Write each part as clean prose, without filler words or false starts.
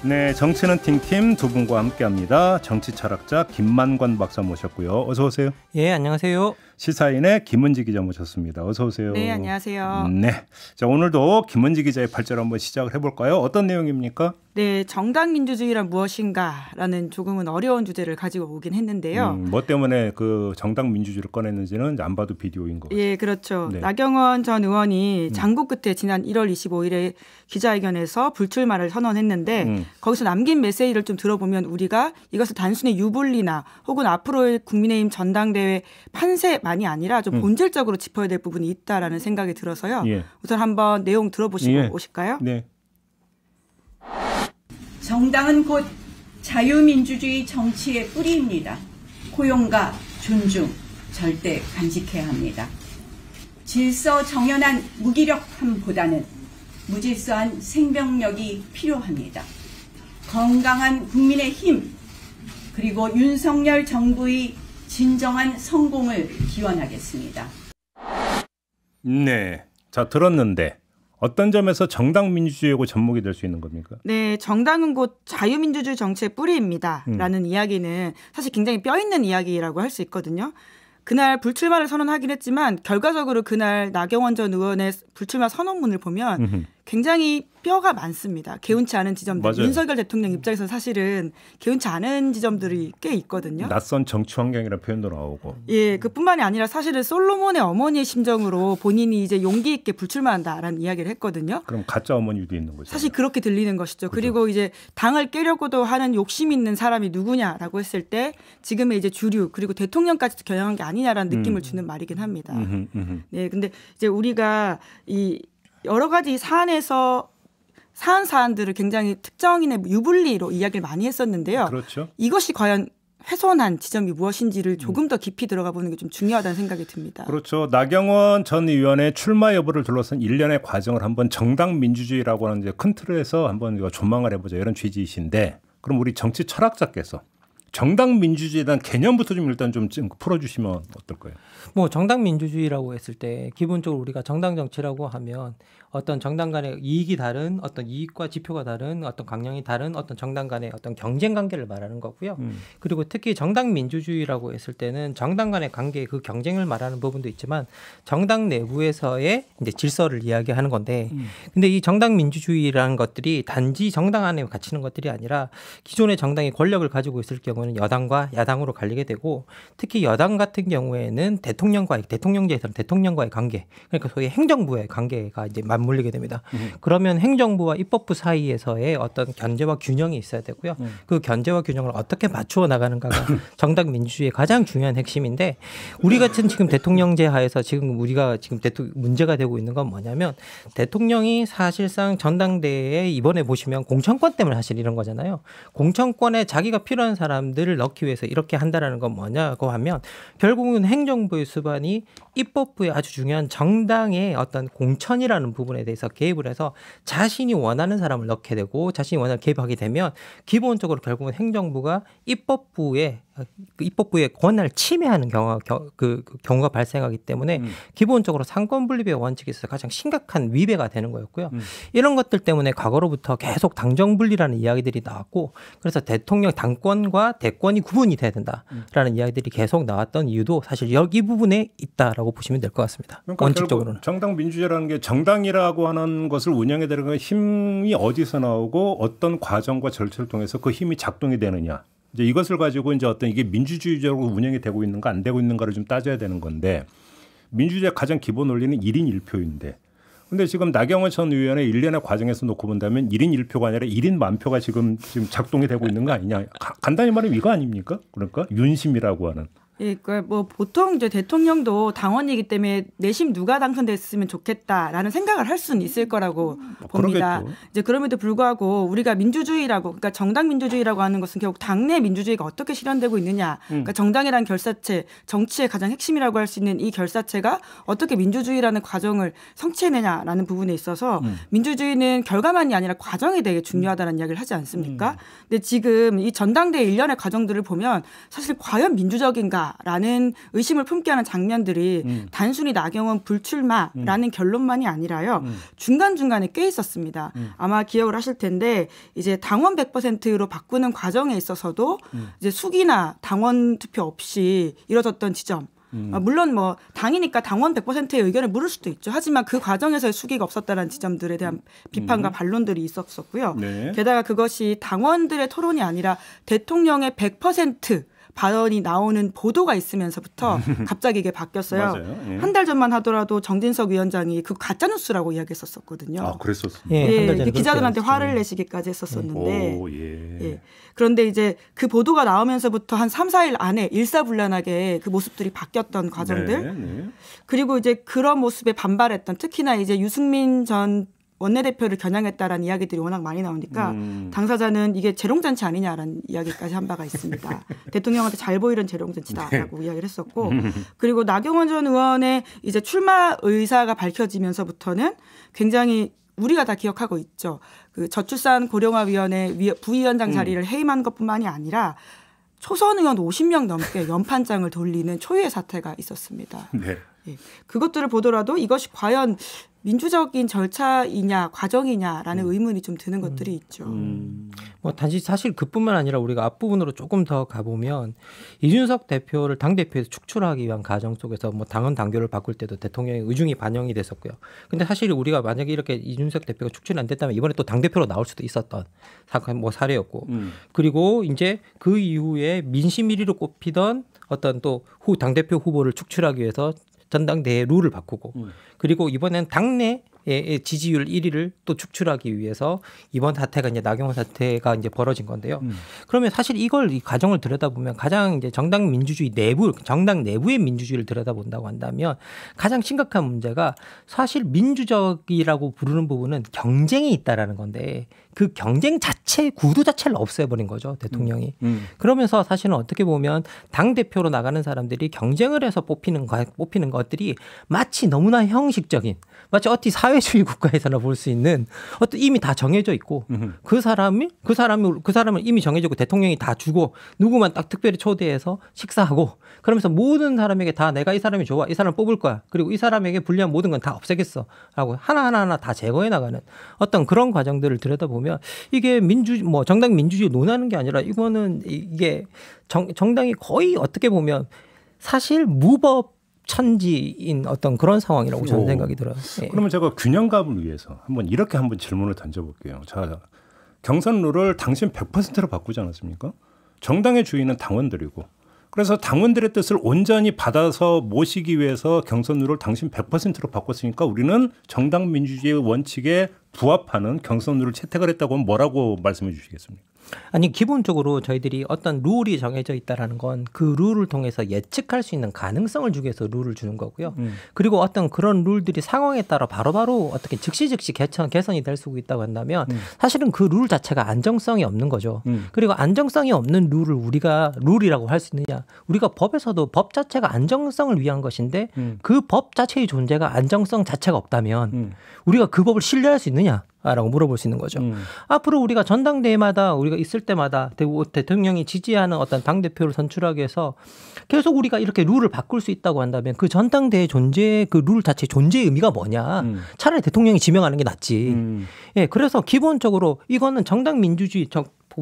네, 정치는 팀팀 두 분과 함께합니다. 정치철학자 김만권 박사 모셨고요. 어서 오세요. 예, 안녕하세요. 시사인의 김은지 기자 모셨습니다. 어서 오세요. 네, 안녕하세요. 네, 자 오늘도 김은지 기자의 발제를 한번 시작을 해볼까요? 어떤 내용입니까? 네, 정당 민주주의란 무엇인가라는 조금은 어려운 주제를 가지고 오긴 했는데요. 뭐 때문에 그 정당 민주주의를 꺼냈는지는 안 봐도 비디오인 것 같아요. 예, 그렇죠. 네. 나경원 전 의원이 장고 끝에 지난 1월 25일에 기자회견에서 불출마를 선언했는데 거기서 남긴 메시지를 좀 들어보면 우리가 이것을 단순히 유불리나 혹은 앞으로의 국민의힘 전당대회 판세만이 아니라 좀 본질적으로 짚어야 될 부분이 있다라는 생각이 들어서요. 예. 우선 한번 내용 들어보시고 예. 오실까요? 네. 정당은 곧 자유민주주의 정치의 뿌리입니다. 포용과 존중 절대 간직해야 합니다. 질서 정연한 무기력함보다는 무질서한 생명력이 필요합니다. 건강한 국민의 힘 그리고 윤석열 정부의 진정한 성공을 기원하겠습니다. 네, 자 들었는데 어떤 점에서 정당 민주주의하고 접목이 될 수 있는 겁니까? 네, 정당은 곧 자유민주주의 정치의 뿌리입니다. 라는 이야기는 사실 굉장히 뼈 있는 이야기라고 할 수 있거든요. 그날 불출마를 선언하긴 했지만 결과적으로 그날 나경원 전 의원의 불출마 선언문을 보면 굉장히 뼈가 많습니다. 개운치 않은 지점들. 맞아요. 윤석열 대통령 입장에서 사실은 개운치 않은 지점들이 꽤 있거든요. 낯선 정치 환경이라는 표현도 나오고. 예, 그뿐만이 아니라 사실은 솔로몬의 어머니의 심정으로 본인이 이제 용기 있게 불출마한다라는 이야기를 했거든요. 그럼 가짜 어머니도 있는 거죠. 사실 그렇게 들리는 것이죠. 그죠. 그리고 이제 당을 깨려고도 하는 욕심 있는 사람이 누구냐라고 했을 때 지금의 이제 주류 그리고 대통령까지도 겨냥한 게 아니냐라는 느낌을 주는 말이긴 합니다. 네, 근데 이제 우리가 이 여러 가지 사안들을 굉장히 특정인의 유불리로 이야기를 많이 했었는데요. 그렇죠. 이것이 과연 훼손한 지점이 무엇인지를 조금 더 깊이 들어가 보는 게 좀 중요하다는 생각이 듭니다. 그렇죠. 나경원 전 의원의 출마 여부를 둘러싼 일련의 과정을 한번 정당 민주주의라고 하는 이제 큰 틀에서 한번 이거 조망을 해보자 이런 취지이신데 그럼 우리 정치 철학자께서 정당 민주주의에 대한 개념부터 좀 일단 좀 풀어주시면 어떨까요? 뭐 정당 민주주의라고 했을 때 기본적으로 우리가 정당 정치라고 하면 어떤 정당 간의 이익이 다른 어떤 이익과 지표가 다른 어떤 강령이 다른 어떤 정당 간의 어떤 경쟁 관계를 말하는 거고요. 그리고 특히 정당 민주주의라고 했을 때는 정당 간의 관계 그 경쟁을 말하는 부분도 있지만 정당 내부에서의 이제 질서를 이야기하는 건데 근데 이 정당 민주주의라는 것들이 단지 정당 안에 갇히는 것들이 아니라 기존의 정당이 권력을 가지고 있을 경우는 여당과 야당으로 갈리게 되고 특히 여당 같은 경우에는 대통령제에서는 대통령과의 관계 그러니까 소위 행정부의 관계가 이제 맞물리게 됩니다. 그러면 행정부와 입법부 사이에서의 어떤 견제와 균형이 있어야 되고요. 그 견제와 균형을 어떻게 맞추어 나가는가가 정당 민주주의의 가장 중요한 핵심인데 우리 같은 지금 대통령제 하에서 지금 우리가 지금 문제가 되고 있는 건 뭐냐면 대통령이 사실상 전당대회에 이번에 보시면 공천권 때문에 사실 이런 거잖아요. 공천권에 자기가 필요한 사람들을 넣기 위해서 이렇게 한다라는 건 뭐냐고 하면 결국은 행정부의 수반이 입법부의 아주 중요한 정당의 어떤 공천이라는 부분에 대해서 개입을 해서 자신이 원하는 사람을 넣게 되고 자신이 원하는 개입하게 되면 기본적으로 결국은 행정부가 입법부의 권한을 침해하는 경우가 발생하기 때문에 기본적으로 상권분립의 원칙에 있어서 가장 심각한 위배가 되는 거였고요. 이런 것들 때문에 과거로부터 계속 당정분리라는 이야기들이 나왔고 그래서 대통령 당권과 대권이 구분이 돼야 된다라는 이야기들이 계속 나왔던 이유도 사실 여기 부분에 있다라고 보시면 될 것 같습니다. 그러니까 원칙적으로는. 정당 민주주의라는 게 정당이라고 하는 것을 운영해 되는 힘이 어디서 나오고 어떤 과정과 절차를 통해서 그 힘이 작동이 되느냐. 이제 이것을 가지고 이제 어떤 이게 민주주의적으로 운영이 되고 있는가 안 되고 있는가를 좀 따져야 되는 건데 민주주의의 가장 기본 원리는 1인 1표인데 근데 지금 나경원 전 의원의 일련의 과정에서 놓고 본다면 1인 1표가 아니라 1인 만표가 지금 작동이 되고 있는 거 아니냐. 간단히 말하면 이거 아닙니까? 그러니까 윤심이라고 하는. 예, 그러니까 뭐 보통 이제 대통령도 당원이기 때문에 내심 누가 당선됐으면 좋겠다라는 생각을 할 수는 있을 거라고 봅니다. 그러겠죠. 이제 그럼에도 불구하고 우리가 민주주의라고, 그러니까 정당 민주주의라고 하는 것은 결국 당내 민주주의가 어떻게 실현되고 있느냐, 그러니까 정당이라는 결사체, 정치의 가장 핵심이라고 할 수 있는 이 결사체가 어떻게 민주주의라는 과정을 성취해내냐라는 부분에 있어서 민주주의는 결과만이 아니라 과정이 되게 중요하다는 이야기를 하지 않습니까? 근데 지금 이 전당대회 일련의 과정들을 보면 사실 과연 민주적인가? 아닌가라는 의심을 품게 하는 장면들이 단순히 나경원 불출마라는 결론만이 아니라요. 중간중간에 꽤 있었습니다. 아마 기억을 하실 텐데 이제 당원 100%로 바꾸는 과정에 있어서도 이제 숙이나 당원 투표 없이 이뤄졌던 지점. 물론 뭐 당이니까 당원 100%의 의견을 물을 수도 있죠. 하지만 그 과정에서의 수기가 없었다는 지점들에 대한 비판과 반론들이 있었었고요. 네. 게다가 그것이 당원들의 토론이 아니라 대통령의 100% 발언이 나오는 보도가 있으면서부터 갑자기 이게 바뀌었어요. 맞아요. 예. 한 달 전만 하더라도 정진석 위원장이 그 가짜뉴스라고 이야기했었거든요. 아, 그랬었어요. 예, 한달 전에 기자들한테 그렇게 화를 내시기까지 했었었는데 오, 예. 예. 그런데 이제 그 보도가 나오면서부터 한 3, 4일 안에 일사불란하게 그 모습들이 바뀌었던 과정들 네, 네. 그리고 이제 그런 모습에 반발했던 특히나 이제 유승민 전 원내대표를 겨냥했다라는 이야기들이 워낙 많이 나오니까 당사자는 이게 재롱잔치 아니냐라는 이야기까지 한 바가 있습니다. 대통령한테 잘 보이는 재롱잔치다라고 이야기를 했었고 그리고 나경원 전 의원의 이제 출마 의사가 밝혀지면서부터는 굉장히 우리가 다 기억하고 있죠. 그 저출산 고령화위원회 부위원장 자리를 해임한 것뿐만이 아니라 초선 의원 50명 넘게 연판장을 돌리는 초유의 사태가 있었습니다. 네. 예. 그것들을 보더라도 이것이 과연 민주적인 절차이냐 과정이냐라는 의문이 좀 드는 것들이 있죠. 뭐 단지 사실 그뿐만 아니라 우리가 앞부분으로 조금 더 가보면 이준석 대표를 당대표에서 축출하기 위한 과정 속에서 뭐 당헌 당규를 바꿀 때도 대통령의 의중이 반영이 됐었고요. 근데 사실 우리가 만약에 이렇게 이준석 대표가 축출이 안 됐다면 이번에 또 당대표로 나올 수도 있었던 사례였고 그리고 이제 그 이후에 민심 1위로 꼽히던 어떤 또 당대표 후보를 축출하기 위해서 전당대회 룰을 바꾸고 그리고 이번엔 당내의 지지율 1위를 또 축출하기 위해서 이번 사태가 이제 나경원 사태가 이제 벌어진 건데요. 그러면 사실 이 과정을 들여다보면 가장 이제 정당 민주주의 정당 내부의 민주주의를 들여다본다고 한다면 가장 심각한 문제가 사실 민주적이라고 부르는 부분은 경쟁이 있다라는 건데 그 경쟁 자체 구도 자체를 없애버린 거죠 대통령이. 그러면서 사실은 어떻게 보면 당 대표로 나가는 사람들이 경쟁을 해서 뽑히는 것들이 마치 너무나 형식적인 마치 어디 사회주의 국가에서나 볼 수 있는 어떤 이미 다 정해져 있고 그 사람을 이미 정해졌고 대통령이 다 주고 누구만 딱 특별히 초대해서 식사하고 그러면서 모든 사람에게 다 내가 이 사람이 좋아 이 사람 뽑을 거야 그리고 이 사람에게 불리한 모든 건 다 없애겠어 라고 하나하나 다 제거해 나가는 어떤 그런 과정들을 들여다보면 이게 정당 민주주의 논하는 게 아니라 이게 정당이 거의 어떻게 보면 사실 무법 천지인 어떤 그런 상황이라고 저는 생각이 들어요. 예. 그러면 제가 균형감을 위해서 이렇게 질문을 던져볼게요. 자, 경선 룰을 당신 100%로 바꾸지 않았습니까? 정당의 주인은 당원들이고 그래서 당원들의 뜻을 온전히 받아서 모시기 위해서 경선 룰을 당신 100%로 바꿨으니까 우리는 정당 민주주의의 원칙에 부합하는 경선 룰을 채택을 했다고 하면 뭐라고 말씀해 주시겠습니까? 아니 기본적으로 저희들이 어떤 룰이 정해져 있다라는 건 그 룰을 통해서 예측할 수 있는 가능성을 주기 위해서 룰을 주는 거고요. 그리고 어떤 그런 룰들이 상황에 따라 바로바로 어떻게 즉시 개선이 될 수 있다고 한다면 사실은 그 룰 자체가 안정성이 없는 거죠. 그리고 안정성이 없는 룰을 우리가 룰이라고 할 수 있느냐. 우리가 법에서도 법 자체가 안정성을 위한 것인데 그 법 자체의 존재가 안정성 자체가 없다면 우리가 그 법을 신뢰할 수 있느냐. 라고 물어볼 수 있는 거죠. 앞으로 우리가 전당대회마다 우리가 있을 때마다 대통령이 지지하는 어떤 당대표를 선출하기 위해서 계속 우리가 이렇게 룰을 바꿀 수 있다고 한다면 그 전당대회 그 룰 자체 존재의 의미가 뭐냐. 차라리 대통령이 지명하는 게 낫지. 예, 그래서 기본적으로 이거는 정당 민주주의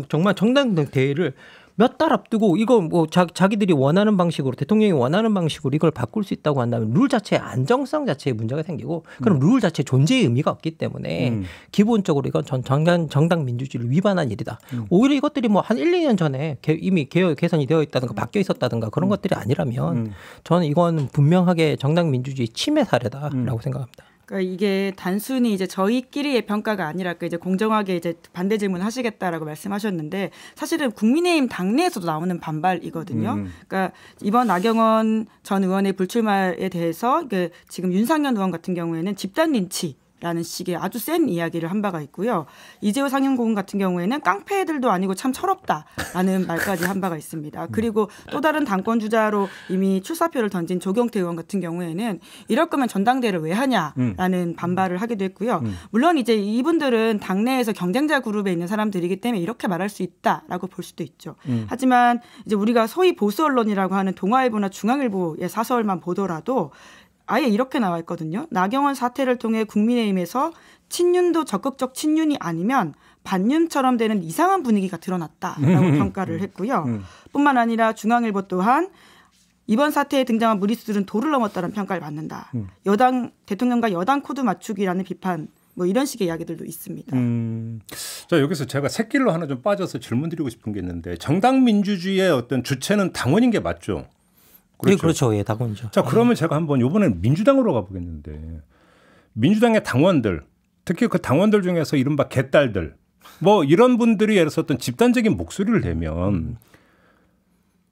정말 정당대회를 몇 달 앞두고 이거 자기들이 원하는 방식으로 대통령이 원하는 방식으로 이걸 바꿀 수 있다고 한다면 룰 자체의 안정성 자체에 문제가 생기고 그럼 룰 자체 존재의 의미가 없기 때문에 기본적으로 이건 정당 민주주의를 위반한 일이다. 오히려 이것들이 한 1, 2년 전에 이미 개선이 되어 있다든가 바뀌어 있었다든가 그런 것들이 아니라면 저는 이건 분명하게 정당 민주주의 침해 사례다라고 생각합니다. 그러니까 이게 단순히 이제 저희끼리의 평가가 아니라 이제 공정하게 이제 반대 질문 하시겠다라고 말씀하셨는데 사실은 국민의힘 당내에서도 나오는 반발이거든요. 그러니까 이번 나경원 전 의원의 불출마에 대해서 지금 윤상현 의원 같은 경우에는 집단 린치 라는 식의 아주 센 이야기를 한 바가 있고요. 이재호 상임고문 같은 경우에는 깡패들도 아니고 참 철없다라는 말까지 한 바가 있습니다. 그리고 또 다른 당권 주자로 이미 출사표를 던진 조경태 의원 같은 경우에는 이럴 거면 전당대회를 왜 하냐라는 반발을 하기도 했고요. 물론 이제 이분들은 당내에서 경쟁자 그룹에 있는 사람들이기 때문에 이렇게 말할 수 있다라고 볼 수도 있죠. 하지만 이제 우리가 소위 보수 언론이라고 하는 동아일보나 중앙일보의 사설만 보더라도 아예 이렇게 나와 있거든요. 나경원 사태를 통해 국민의힘에서 친윤도 적극적 친윤이 아니면 반윤처럼 되는 이상한 분위기가 드러났다라고 평가를 했고요. 뿐만 아니라 중앙일보 또한 이번 사태에 등장한 무리수들은 도를 넘었다는 평가를 받는다. 여당 대통령과 여당 코드 맞추기라는 비판 뭐 이런 식의 이야기들도 있습니다. 자, 여기서 제가 새길로 하나 좀 빠져서 질문 드리고 싶은 게 있는데 정당 민주주의의 어떤 주체는 당원인 게 맞죠? 그렇죠. 예, 그렇죠. 예, 당원이죠. 자, 그러면 제가 한번 이번에는 민주당으로 가보겠는데 민주당의 당원들, 특히 그 당원들 중에서 이른바 개딸들, 뭐 이런 분들이 예를 들어서 어떤 집단적인 목소리를 내면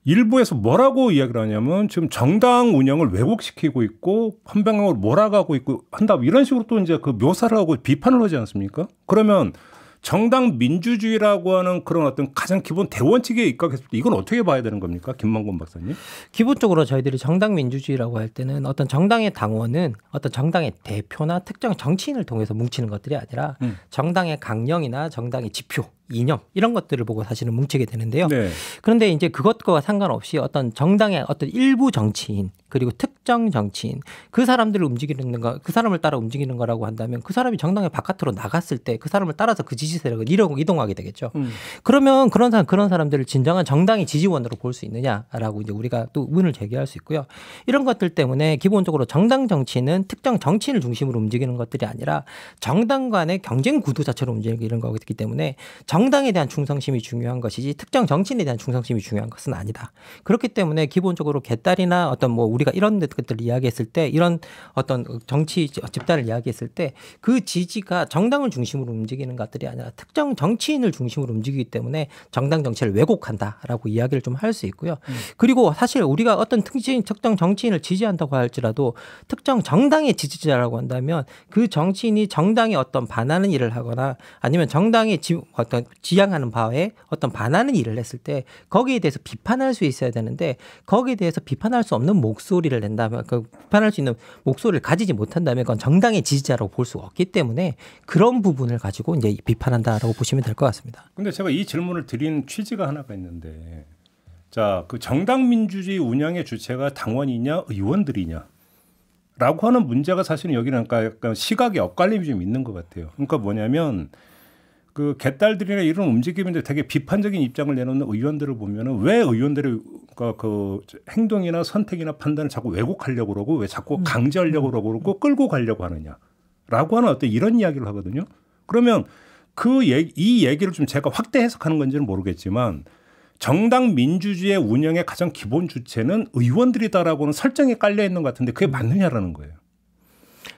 일부에서 뭐라고 이야기를 하냐면 지금 정당 운영을 왜곡시키고 있고 헌병으로 몰아가고 있고 한다 이런 식으로 또 이제 그 묘사를 하고 비판을 하지 않습니까? 그러면 정당 민주주의라고 하는 그런 어떤 가장 기본 대원칙에 입각했을 때 이건 어떻게 봐야 되는 겁니까? 김만곤 박사님. 기본적으로 저희들이 정당 민주주의라고 할 때는 어떤 정당의 당원은 어떤 정당의 대표나 특정 정치인을 통해서 뭉치는 것들이 아니라 정당의 강령이나 정당의 지표, 이념 이런 것들을 보고 사실은 뭉치게 되는데요. 네. 그런데 이제 그것과 상관없이 어떤 정당의 어떤 일부 정치인 그리고 특정 정치인 그 사람들을 움직이는 거, 그 사람을 따라 움직이는 거라고 한다면 그 사람이 정당의 바깥으로 나갔을 때 그 사람을 따라서 그 지지 세력을 이동하게 되겠죠. 그러면 그런 사람들을 진정한 정당의 지지원으로 볼 수 있느냐라고 이제 우리가 또 의문을 제기할 수 있고요. 이런 것들 때문에 기본적으로 정당 정치는 특정 정치인을 중심으로 움직이는 것들이 아니라 정당 간의 경쟁 구도 자체로 움직이는 거기 때문에 정당에 대한 충성심이 중요한 것이지 특정 정치인에 대한 충성심이 중요한 것은 아니다. 그렇기 때문에 기본적으로 개딸이나 어떤 뭐 우리가 이런 것들을 이야기했을 때 이런 어떤 정치 집단을 이야기했을 때 그 지지가 정당을 중심으로 움직이는 것들이 아니라 특정 정치인을 중심으로 움직이기 때문에 정당 정치를 왜곡한다라고 이야기를 좀 할 수 있고요. 그리고 사실 우리가 어떤 특정 정치인을 지지한다고 할지라도 특정 정당의 지지자라고 한다면 그 정치인이 정당에 어떤 반하는 일을 하거나 아니면 정당의 어떤 지향하는 바에 어떤 반하는 일을 했을 때 거기에 대해서 비판할 수 있어야 되는데 거기에 대해서 비판할 수 없는 목소리를 낸다면 그 비판할 수 있는 목소리를 가지지 못한다면 그건 정당의 지지자라고 볼 수가 없기 때문에 그런 부분을 가지고 이제 비판한다라고 보시면 될 것 같습니다. 근데 제가 이 질문을 드린 취지가 하나가 있는데 자, 그 정당 민주주의 운영의 주체가 당원이냐 의원들이냐 라고 하는 문제가 사실은 여기는 약간 시각의 엇갈림이 좀 있는 것 같아요. 그러니까 뭐냐면 그 개딸들이나 이런 움직임인데 되게 비판적인 입장을 내놓는 의원들을 보면은 왜 의원들의 그 행동이나 선택이나 판단을 자꾸 왜곡하려고 그러고 왜 자꾸 강제하려고 그러고 끌고 가려고 하느냐라고 하는 어떤 이런 이야기를 하거든요. 그러면 이 얘기를 좀 제가 확대 해석하는 건지는 모르겠지만 정당 민주주의 운영의 가장 기본 주체는 의원들이다라고는 설정이 깔려 있는 것 같은데 그게 맞느냐라는 거예요.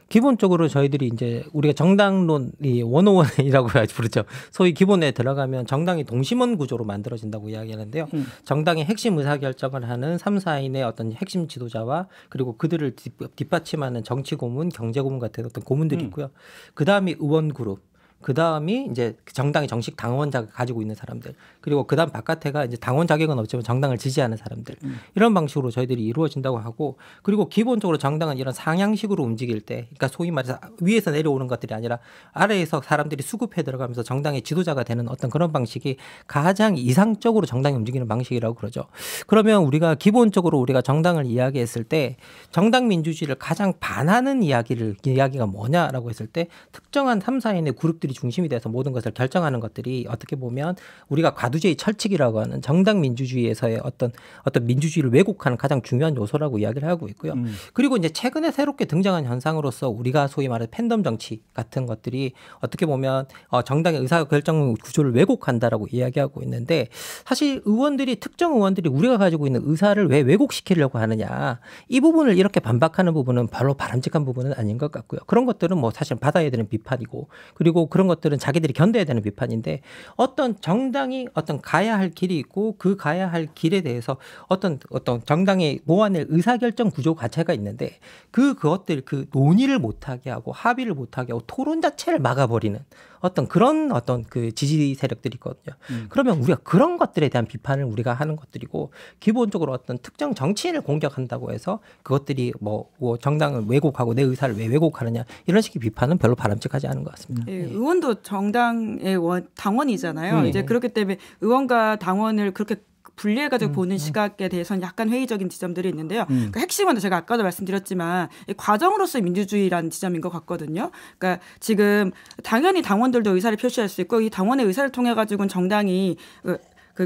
기본적으로 저희들이 이제 우리가 정당론이 101이라고 부르죠. 소위 기본에 들어가면 정당이 동심원 구조로 만들어진다고 이야기하는데요. 정당의 핵심 의사결정을 하는 3, 4인의 어떤 핵심 지도자와 그리고 그들을 뒷받침하는 정치 고문, 경제 고문 같은 어떤 고문들이 있고요. 그다음이 의원 그룹. 그 다음이 이제 정당의 정식 당원 자격을 가지고 있는 사람들 그리고 그 다음 바깥에가 이제 당원 자격은 없지만 정당을 지지하는 사람들 이런 방식으로 저희들이 이루어진다고 하고 그리고 기본적으로 정당은 이런 상향식으로 움직일 때 그러니까 소위 말해서 위에서 내려오는 것들이 아니라 아래에서 사람들이 수급해 들어가면서 정당의 지도자가 되는 어떤 그런 방식이 가장 이상적으로 정당이 움직이는 방식이라고 그러죠. 그러면 우리가 기본적으로 우리가 정당을 이야기했을 때 정당 민주주의를 가장 반하는 이야기가 뭐냐라고 했을 때 특정한 3, 4인의 그룹들이 중심이 돼서 모든 것을 결정하는 것들이 어떻게 보면 우리가 과두제의 철칙이라고 하는 정당 민주주의에서의 어떤 민주주의를 왜곡하는 가장 중요한 요소라고 이야기를 하고 있고요. 그리고 이제 최근에 새롭게 등장한 현상으로서 우리가 소위 말하는 팬덤 정치 같은 것들이 어떻게 보면 정당의 의사결정 구조를 왜곡한다라고 이야기하고 있는데 사실 특정 의원들이 우리가 가지고 있는 의사를 왜 왜곡시키려고 하느냐 이 부분을 이렇게 반박하는 부분은 별로 바람직한 부분은 아닌 것 같고요. 그런 것들은 뭐 사실 받아야 되는 비판이고 그리고 그런 그런 것들은 자기들이 견뎌야 되는 비판인데 어떤 정당이 어떤 가야 할 길이 있고 그 가야 할 길에 대해서 어떤 정당의 모아낼 의사결정 구조 자체가 있는데 그것들 그 논의를 못하게 하고 합의를 못하게 하고 토론 자체를 막아버리는 어떤 그런 어떤 그 지지 세력들이 있거든요. 그러면 우리가 그런 것들에 대한 비판을 우리가 하는 것들이고 기본적으로 어떤 특정 정치인을 공격한다고 해서 그것들이 뭐 정당을 왜곡하고 내 의사를 왜 왜곡하느냐 이런 식의 비판은 별로 바람직하지 않은 것 같습니다. 예, 의원도 정당의 당원이잖아요. 이제 그렇기 때문에 의원과 당원을 그렇게 분리해가지고 보는 시각에 대해서는 약간 회의적인 지점들이 있는데요. 그러니까 핵심은 제가 아까도 말씀드렸지만 과정으로서의 민주주의라는 지점인 것 같거든요. 그러니까 지금 당연히 당원들도 의사를 표시할 수 있고 이 당원의 의사를 통해 가지고는 정당이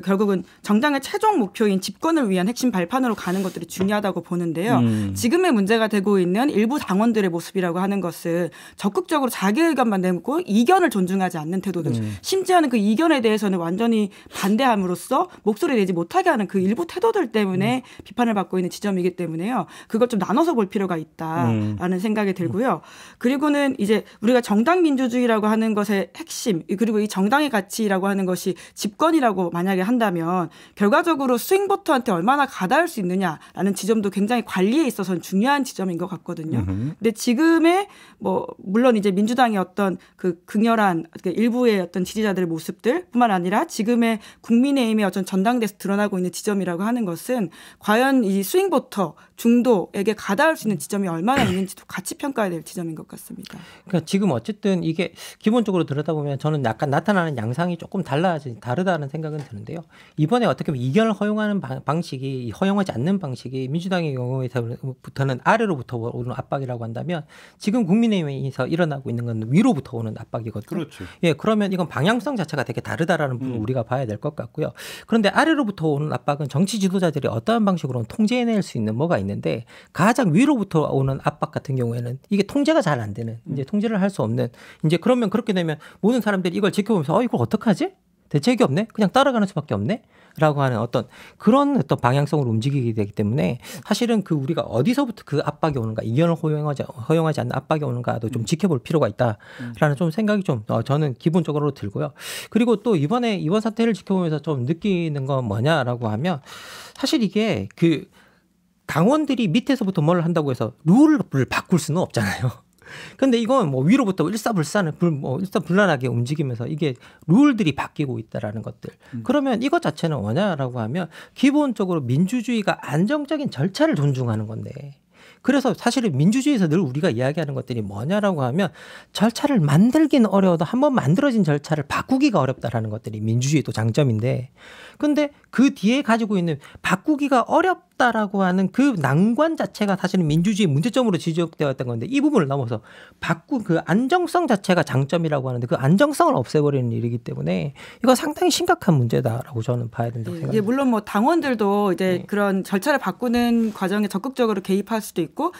결국은 정당의 최종 목표인 집권을 위한 핵심 발판으로 가는 것들이 중요하다고 보는데요. 지금의 문제가 되고 있는 일부 당원들의 모습이라고 하는 것은 적극적으로 자기 의견만 내고 이견을 존중하지 않는 태도들. 심지어는 그 이견에 대해서는 완전히 반대함으로써 목소리 내지 못하게 하는 그 일부 태도들 때문에 비판을 받고 있는 지점이기 때문에요. 그걸 좀 나눠서 볼 필요가 있다라는 생각이 들고요. 그리고는 이제 우리가 정당 민주주의라고 하는 것의 핵심 그리고 이 정당의 가치라고 하는 것이 집권이라고 만약에 한다면 결과적으로 스윙보터한테 얼마나 가닿을 수 있느냐라는 지점도 굉장히 관리에 있어서는 중요한 지점인 것 같거든요. 근데 지금의 뭐 물론 이제 민주당의 어떤 그 극렬한 일부의 어떤 지지자들의 모습들뿐만 아니라 지금의 국민의힘의 어떤 전당대에서 드러나고 있는 지점이라고 하는 것은 과연 이 스윙보터 중도에게 가닿을 수 있는 지점이 얼마나 있는지도 같이 평가해야 될 지점인 것 같습니다. 그러니까 지금 어쨌든 이게 기본적으로 들여다보면 저는 약간 나타나는 양상이 조금 다르다는 생각은 드는데요. 이번에 어떻게 보면 이견을 허용하는 방식이 허용하지 않는 방식이 민주당의 경우에부터는 아래로부터 오는 압박이라고 한다면 지금 국민의힘에서 일어나고 있는 건 위로부터 오는 압박이거든요. 그렇죠. 예, 그러면 이건 방향성 자체가 되게 다르다라는 부분을 우리가 봐야 될 것 같고요. 그런데 아래로부터 오는 압박은 정치 지도자들이 어떠한 방식으로는 통제해낼 수 있는 뭐가 있는데 가장 위로부터 오는 압박 같은 경우에는 이게 통제가 잘 안 되는 이제 통제를 할 수 없는 이제 그러면 그렇게 되면 모든 사람들이 이걸 지켜보면서 이걸 어떡하지? 대책이 없네? 그냥 따라가는 수밖에 없네? 라고 하는 그런 방향성으로 움직이게 되기 때문에 사실은 우리가 어디서부터 그 압박이 오는가, 이견을 허용하지 않는 압박이 오는가도 좀 지켜볼 필요가 있다라는 좀 생각이 저는 기본적으로 들고요. 그리고 또 이번 사태를 지켜보면서 좀 느끼는 건 뭐냐라고 하면 사실 이게 당원들이 밑에서부터 뭘 한다고 해서 룰을 바꿀 수는 없잖아요. 근데 이건 뭐 위로부터 일사불란하게 움직이면서 이게 룰들이 바뀌고 있다라는 것들. 그러면 이것 자체는 뭐냐라고 하면 기본적으로 민주주의가 안정적인 절차를 존중하는 건데. 그래서 사실은 민주주의에서 늘 우리가 이야기하는 것들이 뭐냐라고 하면 절차를 만들기는 어려워도 한번 만들어진 절차를 바꾸기가 어렵다라는 것들이 민주주의 또 장점인데 근데 그 뒤에 가지고 있는 바꾸기가 어렵다라고 하는 그 난관 자체가 사실은 민주주의 문제점으로 지적되었던 건데 이 부분을 넘어서 그 안정성 자체가 장점이라고 하는데 그 안정성을 없애버리는 일이기 때문에 이거 상당히 심각한 문제다라고 저는 봐야 된다고 생각합니다. 물론 뭐 당원들도 이제 그런 절차를 바꾸는 과정에 적극적으로 개입할 수도 있고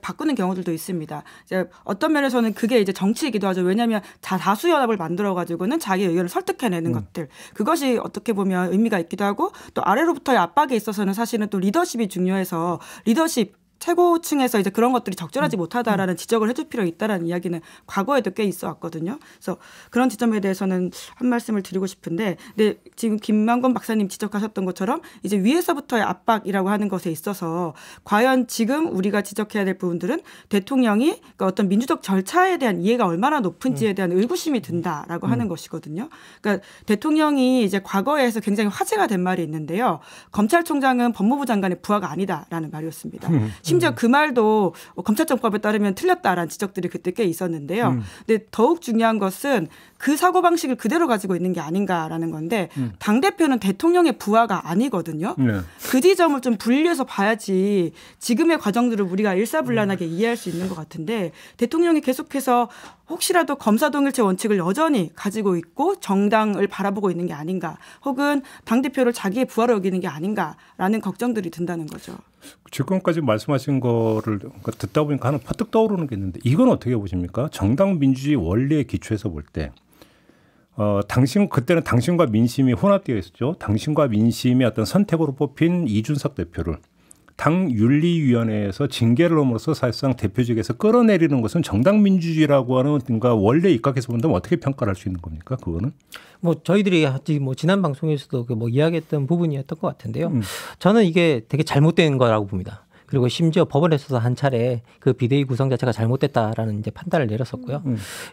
바꾸는 경우들도 있습니다. 이제 어떤 면에서는 그게 이제 정치이기도 하죠. 왜냐하면 다수 연합을 만들어 가지고는 자기 의견을 설득해내는 것들 그것이 어떻게 보면 의미가 있기도 하고 또 아래로부터의 압박에 있어서는 사실은 또 리더십이 중요해서 리더십 최고층에서 이제 그런 것들이 적절하지 못하다라는 지적을 해줄 필요가 있다라는 이야기는 과거에도 꽤 있어 왔거든요. 그래서 그런 지점에 대해서는 한 말씀을 드리고 싶은데, 근데 지금 김만권 박사님 지적하셨던 것처럼 이제 위에서부터의 압박이라고 하는 것에 있어서 과연 지금 우리가 지적해야 될 부분들은 대통령이 그러니까 어떤 민주적 절차에 대한 이해가 얼마나 높은지에 대한 의구심이 든다라고 하는 것이거든요. 그러니까 대통령이 이제 과거에서 굉장히 화제가 된 말이 있는데요. 검찰총장은 법무부 장관의 부하가 아니다라는 말이었습니다. 심지어 그 말도 검찰청법에 따르면 틀렸다라는 지적들이 그때 꽤 있었는데요. 근데 더욱 중요한 것은 그 사고방식을 그대로 가지고 있는 게 아닌가라는 건데 당대표는 대통령의 부하가 아니거든요. 네. 그 지점을 좀 분리해서 봐야지 지금의 과정들을 우리가 일사불란하게 이해할 수 있는 것 같은데 대통령이 계속해서 혹시라도 검사동일체 원칙을 여전히 가지고 있고 정당을 바라보고 있는 게 아닌가 혹은 당대표를 자기의 부하로 여기는 게 아닌가라는 걱정들이 든다는 거죠. 지금까지 말씀하신 거를 듣다 보니까 하나 퍼뜩 떠오르는 게 있는데 이건 어떻게 보십니까? 정당 민주주의 원리에 기초해서 볼 때 그때는 당신과 민심이 혼합되어 있었죠. 당신과 민심의 어떤 선택으로 뽑힌 이준석 대표를 당윤리위원회에서 징계를 함으로써 사실상 대표직에서 끌어내리는 것은 정당민주주의라고 하는 그러니까 원래 입각해서 본다면 어떻게 평가를 할 수 있는 겁니까? 그거는? 뭐 저희들이 뭐 지난 방송에서도 뭐 이야기했던 부분이었던 것 같은데요. 저는 이게 되게 잘못된 거라고 봅니다. 그리고 심지어 법원에서도 한 차례 그 비대위 구성 자체가 잘못됐다라는 이제 판단을 내렸었고요.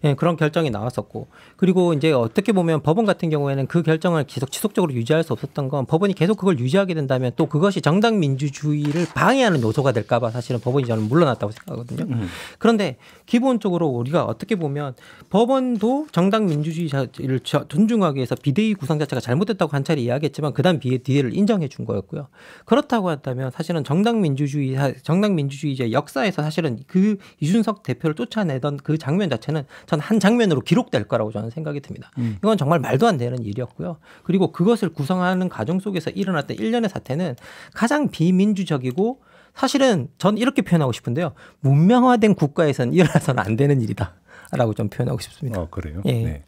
예, 그런 결정이 나왔었고, 그리고 이제 어떻게 보면 법원 같은 경우에는 그 결정을 계속 지속적으로 유지할 수 없었던 건 법원이 계속 그걸 유지하게 된다면 또 그것이 정당 민주주의를 방해하는 요소가 될까봐 사실은 법원이 저는 물러났다고 생각하거든요. 그런데 기본적으로 우리가 어떻게 보면 법원도 정당 민주주의를 존중하기 위해서 비대위 구성 자체가 잘못됐다고 한 차례 이야기했지만 그다음 비대위를 인정해 준 거였고요. 그렇다고 한다면 사실은 정당 민주주의의 역사에서 사실은 그 이준석 대표를 쫓아내던 그 장면 자체는 전 한 장면으로 기록될 거라고 저는 생각이 듭니다. 이건 정말 말도 안 되는 일이었고요. 그리고 그것을 구성하는 과정 속에서 일어났던 일련의 사태는 가장 비민주적이고 사실은 전 이렇게 표현하고 싶은데요. 문명화된 국가에서는 일어나서는 안 되는 일이다라고 좀 표현하고 싶습니다. 그래요? 예. 네.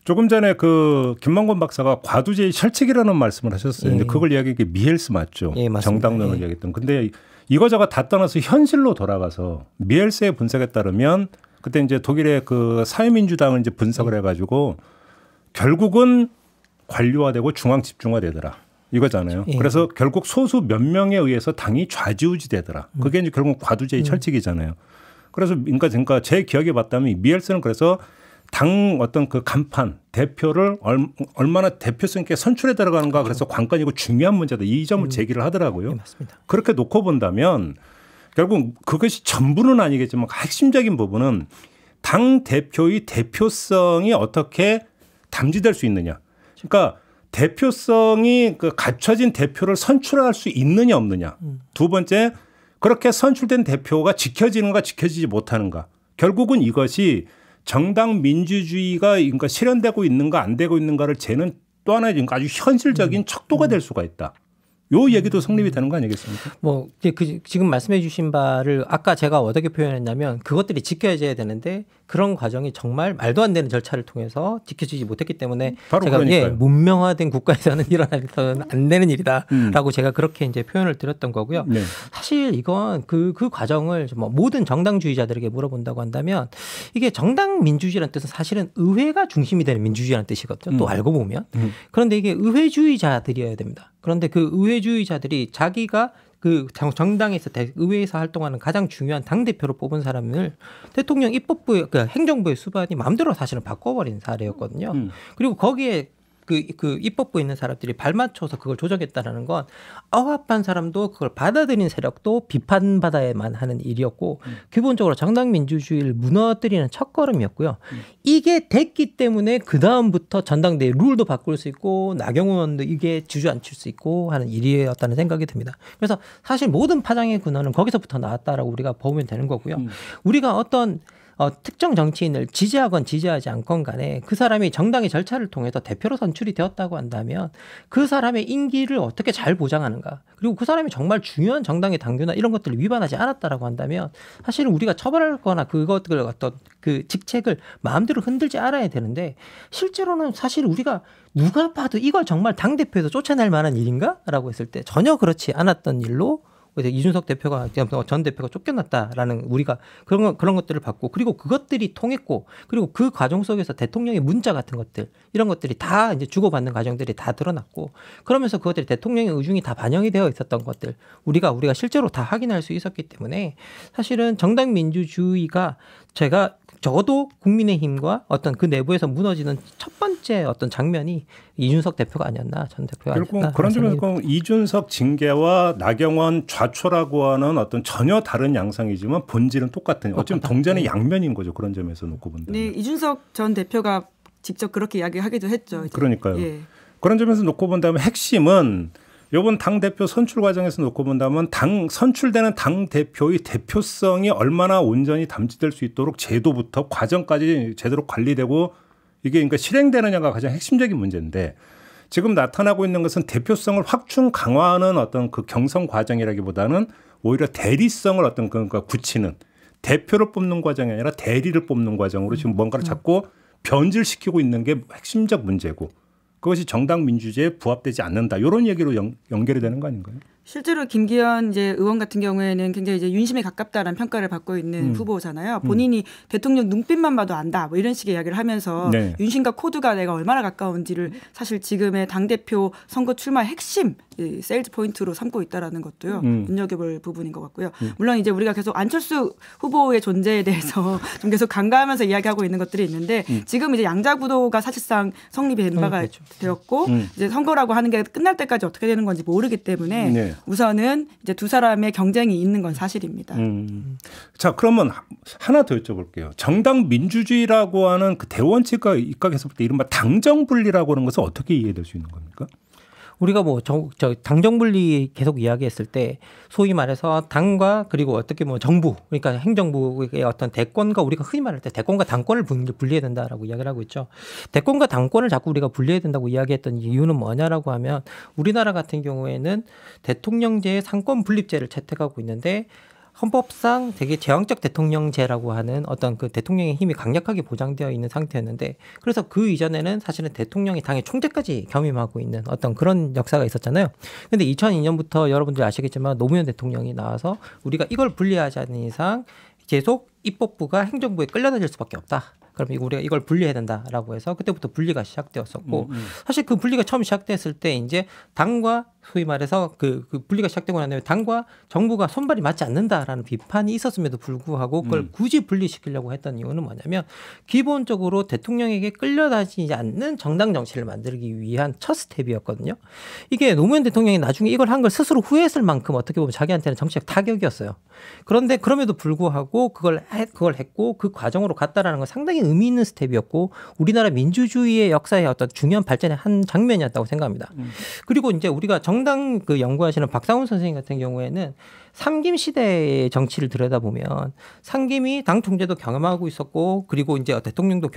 조금 전에 그 김만권 박사가 과두제의 철칙이라는 말씀을 하셨어요. 근데 그걸 이야기한 게 미헬스 맞죠? 예, 맞습니다. 정당론을 이야기했던. 근데 이거저거 다 떠나서 현실로 돌아가서 미헬스의 분석에 따르면 그때 이제 독일의 그 사회민주당을 이제 분석을 해가지고 결국은 관료화되고 중앙 집중화되더라. 이거잖아요. 예. 그래서 결국 소수 몇 명에 의해서 당이 좌지우지되더라. 그게 이제 결국 과두제의 철칙이잖아요. 그래서 그러니까 제 기억에 봤다면 미헬스는 그래서 당 어떤 그 간판 대표를 얼마나 대표성 있게 선출해 들어가는가 그래서 관건이고 중요한 문제다. 이 점을 제기를 하더라고요. 네, 맞습니다. 그렇게 놓고 본다면 결국 그것이 전부는 아니겠지만 핵심적인 부분은 당 대표의 대표성이 어떻게 담지될 수 있느냐. 그러니까 대표성이 그 갖춰진 대표를 선출할 수 있느냐 없느냐. 두 번째 그렇게 선출된 대표가 지켜지는가 지켜지지 못하는가. 결국은 이것이 정당 민주주의가 그러니까 실현되고 있는가 안 되고 있는가를 재는 또 하나의 아주 현실적인 척도가 될 수가 있다. 요 얘기도 성립이 되는 거 아니겠습니까? 뭐 지금 말씀해 주신 바를 아까 제가 어떻게 표현했냐면 그것들이 지켜져야 되는데 그런 과정이 정말 말도 안 되는 절차를 통해서 지켜지지 못했기 때문에 바로 제가 그러니까요. 문명화된 국가에서는 일어나서는 안 되는 일이다라고 제가 그렇게 이제 표현을 드렸던 거고요. 네. 사실 이건 그 과정을 뭐 모든 정당주의자들에게 물어본다고 한다면 이게 정당 민주주의라는 뜻은 사실은 의회가 중심이 되는 민주주의라는 뜻이거든요. 또 알고 보면. 그런데 이게 의회주의자들이어야 됩니다. 그런데 그 의회주의자들이 자기가 그 정당에서 의회에서 활동하는 가장 중요한 당대표로 뽑은 사람을 대통령 입법부의 그러니까 행정부의 수반이 마음대로 사실은 바꿔버린 사례였거든요. 그리고 거기에 그 입법부에 있는 사람들이 발맞춰서 그걸 조정했다라는 건 억압한 사람도 그걸 받아들인 세력도 비판받아야만 하는 일이었고 기본적으로 정당 민주주의를 무너뜨리는 첫걸음이었고요. 이게 됐기 때문에 그 다음부터 전당대회 룰도 바꿀 수 있고 나경원 의원도 이게 주저앉힐 수 있고 하는 일이었다는 생각이 듭니다. 그래서 사실 모든 파장의 근원은 거기서부터 나왔다라고 우리가 보면 되는 거고요. 우리가 어떤 특정 정치인을 지지하건 지지하지 않건 간에 그 사람이 정당의 절차를 통해서 대표로 선출이 되었다고 한다면 그 사람의 임기를 어떻게 잘 보장하는가 그리고 그 사람이 정말 중요한 정당의 당규나 이런 것들을 위반하지 않았다라고 한다면 사실은 우리가 처벌하거나 그것들 어떤 그 직책을 마음대로 흔들지 않아야 되는데 실제로는 사실 우리가 누가 봐도 이걸 정말 당대표에서 쫓아낼 만한 일인가라고 했을 때 전혀 그렇지 않았던 일로 이준석 대표가 전 대표가 쫓겨났다라는 우리가 그런 것들을 봤고 그리고 그것들이 통했고 그리고 그 과정 속에서 대통령의 문자 같은 것들 이런 것들이 다 이제 주고받는 과정들이 다 드러났고 그러면서 그것들이 대통령의 의중이 다 반영이 되어 있었던 것들 우리가 실제로 다 확인할 수 있었기 때문에 사실은 정당 민주주의가 적어도 국민의힘과 어떤 그 내부에서 무너지는 첫 번째 어떤 장면이 이준석 대표가 아니었나 전 대표가 아니었나. 결국 그런 점에서 이준석 징계와 나경원 좌초라고 하는 어떤 전혀 다른 양상이지만 본질은 똑같은 어쩌면 동전의 양면인 거죠. 그런 점에서 놓고 본다면. 네, 이준석 전 대표가 직접 그렇게 이야기하기도 했죠. 이제. 그러니까요. 예. 그런 점에서 놓고 본다면 핵심은 이번 당대표 선출 과정에서 놓고 본다면 선출되는 당대표의 대표성이 얼마나 온전히 담지될 수 있도록 제도부터 과정까지 제대로 관리되고 이게 그러니까 실행되느냐가 가장 핵심적인 문제인데 지금 나타나고 있는 것은 대표성을 확충 강화하는 어떤 그 경선 과정이라기보다는 오히려 대리성을 어떤 그러니까 굳히는 대표를 뽑는 과정이 아니라 대리를 뽑는 과정으로 지금 뭔가를 자꾸 변질시키고 있는 게 핵심적 문제고 그것이 정당 민주주의에 부합되지 않는다. 이런 얘기로 연결이 되는 거 아닌가요? 실제로 김기현 이제 의원 같은 경우에는 굉장히 이제 윤심에 가깝다라는 평가를 받고 있는 후보잖아요. 본인이 대통령 눈빛만 봐도 안다 뭐 이런 식의 이야기를 하면서 네. 윤심과 코드가 내가 얼마나 가까운지를 사실 지금의 당대표 선거 출마의 핵심 이 세일즈 포인트로 삼고 있다라는 것도요. 눈여겨볼 부분인 것 같고요. 물론 이제 우리가 계속 안철수 후보의 존재에 대해서 좀 계속 간과하면서 이야기하고 있는 것들이 있는데 지금 이제 양자 구도가 사실상 성립된 바가 그렇죠. 되었고 이제 선거라고 하는 게 끝날 때까지 어떻게 되는 건지 모르기 때문에 네. 우선은 이제 두 사람의 경쟁이 있는 건 사실입니다. 자, 그러면 하나 더 여쭤볼게요. 정당 민주주의라고 하는 그 대원칙과 입각해서 볼 때 이른바 당정 분리라고 하는 것은 어떻게 이해될 수 있는 겁니까? 우리가 뭐 당정 분리 계속 이야기했을 때 소위 말해서 당과 그리고 어떻게 뭐 정부 그러니까 행정부의 어떤 대권과 우리가 흔히 말할 때 대권과 당권을 분리해야 된다라고 이야기를 하고 있죠. 대권과 당권을 자꾸 우리가 분리해야 된다고 이야기했던 이유는 뭐냐라고 하면 우리나라 같은 경우에는 대통령제의 상권 분립제를 채택하고 있는데 헌법상 되게 제왕적 대통령제라고 하는 어떤 그 대통령의 힘이 강력하게 보장되어 있는 상태였는데 그래서 그 이전에는 사실은 대통령이 당의 총재까지 겸임하고 있는 어떤 그런 역사가 있었잖아요. 근데 2002년부터 여러분들 아시겠지만 노무현 대통령이 나와서 우리가 이걸 분리하지 않는 이상 계속 입법부가 행정부에 끌려다닐 수밖에 없다. 그럼 우리가 이걸 분리해야 된다라고 해서 그때부터 분리가 시작되었었고 사실 그 분리가 처음 시작됐을 때 이제 당과 소위 말해서 그 분리가 시작되고 난 다음에 당과 정부가 손발이 맞지 않는다라는 비판이 있었음에도 불구하고 그걸 굳이 분리시키려고 했던 이유는 뭐냐면 기본적으로 대통령에게 끌려다니지 않는 정당 정치를 만들기 위한 첫 스텝이었거든요. 이게 노무현 대통령이 나중에 이걸 한 걸 스스로 후회했을 만큼 어떻게 보면 자기한테는 정치적 타격이었어요. 그런데 그럼에도 불구하고 그걸 했고 그 과정으로 갔다라는 건 상당히 의미 있는 스텝이었고 우리나라 민주주의의 역사의 어떤 중요한 발전의 한 장면이었다고 생각합니다. 그리고 이제 우리가 정당 그 연구하시는 박상훈 선생님 같은 경우에는 삼김 시대의 정치를 들여다보면 삼김이 당 총재도 경험하고 있었고 그리고 이제 대통령도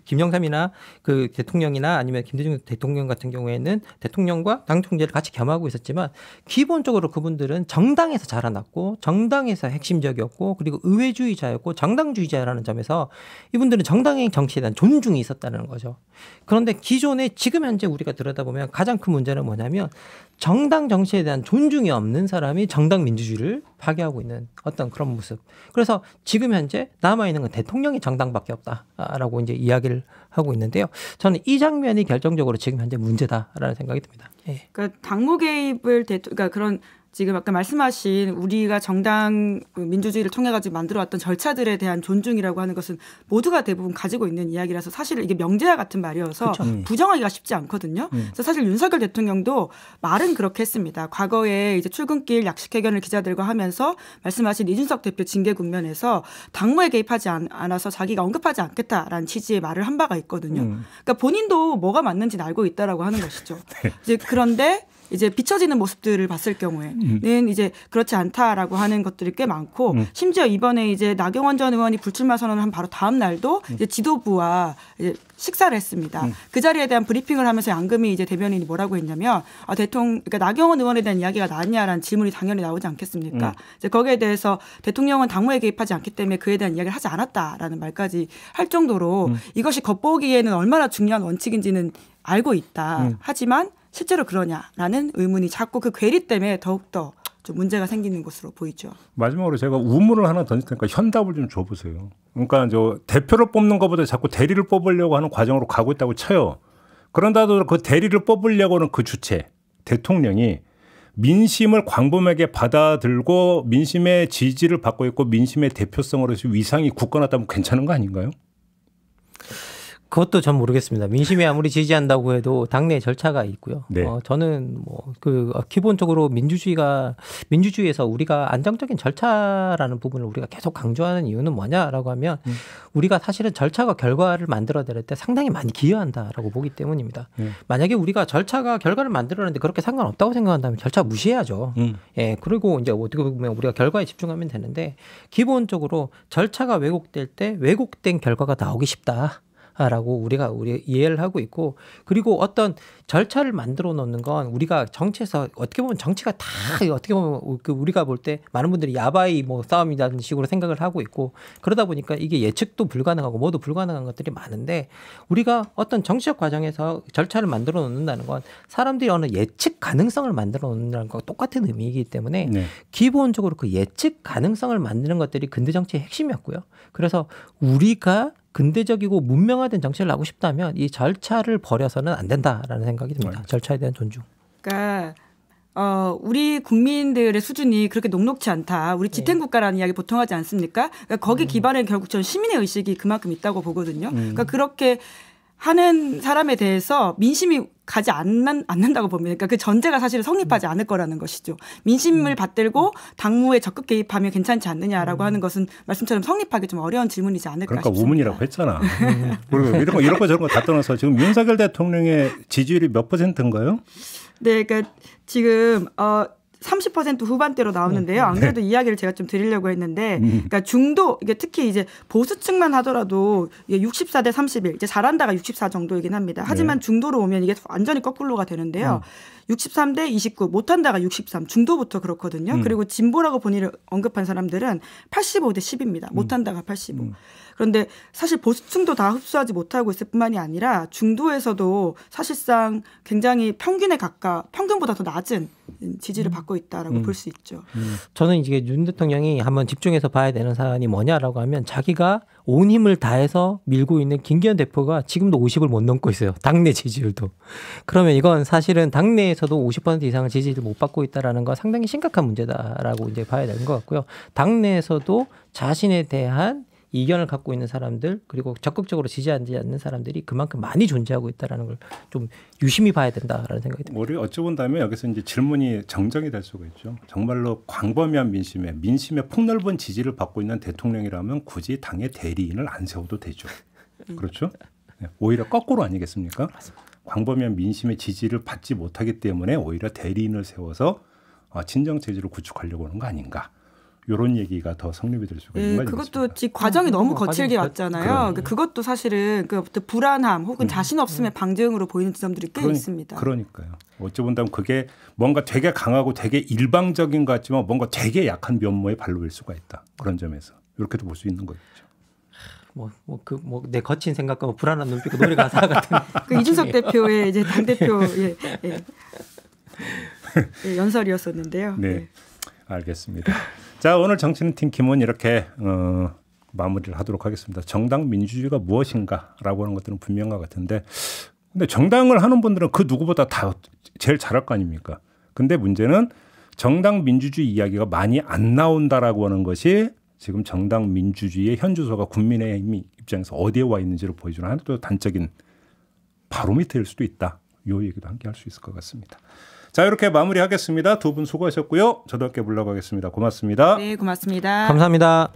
김영삼이나 그 대통령이나 아니면 김대중 대통령 같은 경우에는 대통령과 당 총재를 같이 겸하고 있었지만 기본적으로 그분들은 정당에서 자라났고 정당에서 핵심적이었고 그리고 의회주의자였고 정당주의자라는 점에서 이분들은 정당의 정치에 대한 존중이 있었다는 거죠. 그런데 기존에 지금 현재 우리가 들여다보면 가장 큰 문제는 뭐냐면 정당 정치에 대한 존중이 없는 사람이 정당 민주주의를 파괴하고 있는 어떤 그런 모습. 그래서 지금 현재 남아있는 건 대통령이 정당밖에 없다라고 이제 이야기를 하고 있는데요. 저는 이 장면이 결정적으로 지금 현재 문제다라는 생각이 듭니다. 예. 그러니까 당무 개입을 그러니까 그런 지금 아까 말씀하신 우리가 정당 민주주의를 통해 가지고 만들어왔던 절차들에 대한 존중이라고 하는 것은 모두가 대부분 가지고 있는 이야기라서 사실 이게 명제와 같은 말이어서 부정하기가 쉽지 않거든요. 그래서 사실 윤석열 대통령도 말은 그렇게 했습니다. 과거에 이제 출근길 약식회견을 기자들과 하면서 말씀하신 이준석 대표 징계 국면에서 당무에 개입하지 않아서 자기가 언급하지 않겠다라는 취지의 말을 한 바가 있거든요. 그러니까 본인도 뭐가 맞는지는 알고 있다라고 하는 것이죠. 이제 그런데 이제 비춰지는 모습들을 봤을 경우에는 이제 그렇지 않다라고 하는 것들이 꽤 많고 심지어 이번에 이제 나경원 전 의원이 불출마 선언을 한 바로 다음 날도 이제 지도부와 이제 식사를 했습니다. 그 자리에 대한 브리핑을 하면서 양금희 이제 대변인이 뭐라고 했냐면 그러니까 나경원 의원에 대한 이야기가 나왔냐라는 질문이 당연히 나오지 않겠습니까? 이제 거기에 대해서 대통령은 당무에 개입하지 않기 때문에 그에 대한 이야기를 하지 않았다라는 말까지 할 정도로 이것이 겉보기에는 얼마나 중요한 원칙인지는 알고 있다. 하지만 실제로 그러냐라는 의문이 자꾸 그 괴리 때문에 더욱더 좀 문제가 생기는 것으로 보이죠. 마지막으로 제가 우물을 하나 던질 테니까 현답을 좀 줘보세요. 그러니까 대표를 뽑는 것보다 자꾸 대리를 뽑으려고 하는 과정으로 가고 있다고 쳐요. 그런다도 그 대리를 뽑으려고 하는 그 주체, 대통령이 민심을 광범위하게 받아들고 민심의 지지를 받고 있고 민심의 대표성으로서 위상이 굳건하다면 괜찮은 거 아닌가요? 그것도 전 모르겠습니다. 민심이 아무리 지지한다고 해도 당내 절차가 있고요. 네. 저는 기본적으로 민주주의에서 우리가 안정적인 절차라는 부분을 우리가 계속 강조하는 이유는 뭐냐라고 하면 우리가 사실은 절차가 결과를 만들어낼 때 상당히 많이 기여한다라고 보기 때문입니다. 만약에 우리가 절차가 결과를 만들어내는데 그렇게 상관없다고 생각한다면 절차 무시해야죠. 예, 그리고 이제 어떻게 보면 우리가 결과에 집중하면 되는데 기본적으로 절차가 왜곡될 때 왜곡된 결과가 나오기 쉽다. 라고 우리 이해를 하고 있고, 그리고 어떤 절차를 만들어 놓는 건 우리가 정치에서 어떻게 보면 정치가 다 어떻게 보면 우리가 볼 때 많은 분들이 야바이 뭐 싸움이라는 식으로 생각을 하고 있고, 그러다 보니까 이게 예측도 불가능하고 뭐도 불가능한 것들이 많은데, 우리가 어떤 정치적 과정에서 절차를 만들어 놓는다는 건 사람들이 어느 예측 가능성을 만들어 놓는다는 것과 똑같은 의미이기 때문에 네. 기본적으로 그 예측 가능성을 만드는 것들이 근대 정치의 핵심이었고요. 그래서 우리가 근대적이고 문명화된 정치를 하고 싶다면 이 절차를 버려서는 안 된다라는 생각이 듭니다. 절차에 대한 존중. 그러니까 우리 국민들의 수준이 그렇게 녹록치 않다. 우리 지탱국가라는 이야기 보통 하지 않습니까? 그러니까 거기 기반에 결국 전 시민의 의식이 그만큼 있다고 보거든요. 그러니까 그렇게 하는 사람에 대해서 민심이 가지 않는다고 봅니다. 그러니까 그 전제가 사실은 성립하지 않을 거라는 것이죠. 민심을 받들고 당무에 적극 개입하면 괜찮지 않느냐라고 하는 것은 말씀처럼 성립하기 좀 어려운 질문이지 않을까 그러니까 싶습니다. 우문이라고 했잖아. 그리고 이런 거 저런 거 다 떠나서 지금 윤석열 대통령의 지지율이 몇 %인가요? 네, 그러니까 지금 30% 후반대로 나오는데요. 안 그래도 이야기를 제가 좀 드리려고 했는데, 그러니까 중도, 이게 특히 이제 보수층만 하더라도 64대 31, 이제 잘한다가 64 정도이긴 합니다. 하지만 중도로 오면 이게 완전히 거꾸로가 되는데요. 63대 29, 못한다가 63, 중도부터 그렇거든요. 그리고 진보라고 본인을 언급한 사람들은 85대 10입니다. 못한다가 85. 그런데 사실 보수층도 다 흡수하지 못하고 있을 뿐만이 아니라 중도에서도 사실상 굉장히 평균보다 더 낮은 지지를 받고 있다라고 볼 수 있죠. 저는 이제 윤 대통령이 한번 집중해서 봐야 되는 사안이 뭐냐라고 하면, 자기가 온 힘을 다해서 밀고 있는 김기현 대표가 지금도 50을 못 넘고 있어요. 당내 지지율도. 그러면 이건 사실은 당내에서도 50% 이상의 지지를 못 받고 있다라는 건 상당히 심각한 문제다라고 이제 봐야 되는 것 같고요. 당내에서도 자신에 대한 이견을 갖고 있는 사람들, 그리고 적극적으로 지지하지 않는 사람들이 그만큼 많이 존재하고 있다라는 걸 좀 유심히 봐야 된다라는 생각이 듭니다. 우리 어찌 본다면 여기서 이제 질문이 정정이 될 수가 있죠. 정말로 광범위한 민심의 폭넓은 지지를 받고 있는 대통령이라면 굳이 당의 대리인을 안 세워도 되죠. 그렇죠? 네. 오히려 거꾸로 아니겠습니까? 광범위한 민심의 지지를 받지 못하기 때문에 오히려 대리인을 세워서 진정 체제를 구축하려고 하는 거 아닌가. 이런 얘기가 더 성립이 될 수가 있는 거 아니겠습니까? 그것도 과정이 너무 거칠게 왔잖아요. 그것도 사실은 그 불안함 혹은 자신 없음의 방증으로 보이는 지점들이 꽤 있습니다. 그러니까요. 어찌 본다면 그게 뭔가 되게 강하고 되게 일방적인 것 같지만 뭔가 되게 약한 면모의 발로일 수가 있다. 그런 점에서 이렇게도 볼 수 있는 거죠. 내 거친 생각과 불안한 눈빛과 노래 가사 같은. 그 이준석 대표의 이제 당 대표의 연설이었었는데요. 네, 알겠습니다. 자, 오늘 정치는 팀킴은 이렇게 마무리를 하도록 하겠습니다. 정당 민주주의가 무엇인가라고 하는 것들은 분명한 것 같은데, 근데 정당을 하는 분들은 그 누구보다 다 제일 잘할 거 아닙니까? 근데 문제는 정당 민주주의 이야기가 많이 안 나온다라고 하는 것이 지금 정당 민주주의의 현주소가 국민의힘 입장에서 어디에 와 있는지를 보여주는 하나의 또 단적인 바로미터일 수도 있다. 이 얘기도 함께 할 수 있을 것 같습니다. 자, 이렇게 마무리하겠습니다. 두 분 수고하셨고요. 저도 함께 물러가겠습니다. 고맙습니다. 네, 고맙습니다. 감사합니다.